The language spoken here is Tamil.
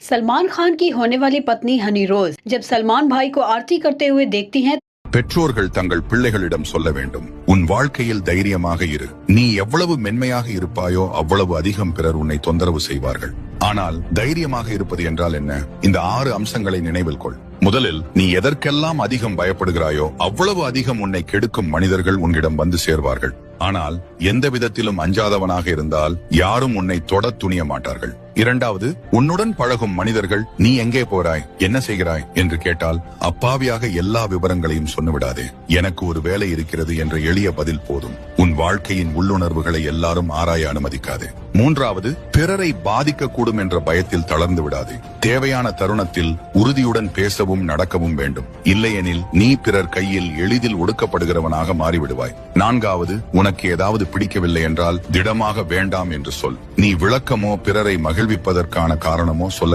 सलमान खान की होने वाली पत्नी हनी रोज जब सलमान भाई को आरती करते हुए देखती हैं பெற்றோர்கள் தங்கள் பிள்ளைகளிடம் சொல்ல வேண்டும், உன் வாழ்க்கையில் தைரியமாக இரு. நீ எவ்வளவு மென்மையாக இருப்பாயோ அவ்வளவு அதிகம் பிறர் உன்னை தொந்தரவு செய்வார்கள். ஆனால் தைரியமாக இருப்பது என்றால் என்ன? இந்த 6 அம்சங்களை நினைவில் கொள். முதலில், நீ எதற்கெல்லாம் அதிகம் பயப்படுகிறாயோ அவ்வளவு அதிகம் உன்னை கெடுக்கும் மனிதர்கள் உன்னிடம் வந்து சேர்வார்கள். ஆனால் எந்த விதத்திலும் அஞ்சாதவனாக இருந்தால் யாரும் உன்னை தொட துணிய மாட்டார்கள். இரண்டாவது, உன்னுடன் பழகும் மனிதர்கள் நீ எங்கே போறாய், என்ன செய்கிறாய் என்று கேட்டால் அப்பாவியாக எல்லா விவரங்களையும் சொன்னுவிடாதே. எனக்கு ஒரு வேலை இருக்கிறது என்ற எளிய பதில் போதும். உன் வாழ்க்கையின் உள்ளுணர்வுகளை எல்லாரும் ஆராய அனுமதிக்காதே. மூன்றாவது, பிறரை பாதிக்க கூடும் என்ற பயத்தில் தளர்ந்து விடாதே. தேவையான தருணத்தில் உறுதியுடன் பேசவும் நடக்கவும் வேண்டும். இல்லையெனில் நீ பிறர் கையில் எளிதில் ஒடுக்கப்படுகிறவனாக மாறிவிடுவாய். நான்காவது, உனக்கு ஏதாவது பிடிக்கவில்லை என்றால் திடமாக வேண்டாம் என்று சொல். நீ விளக்கமோ பிறரை மகிழ்விப்பதற்கான காரணமோ சொல்ல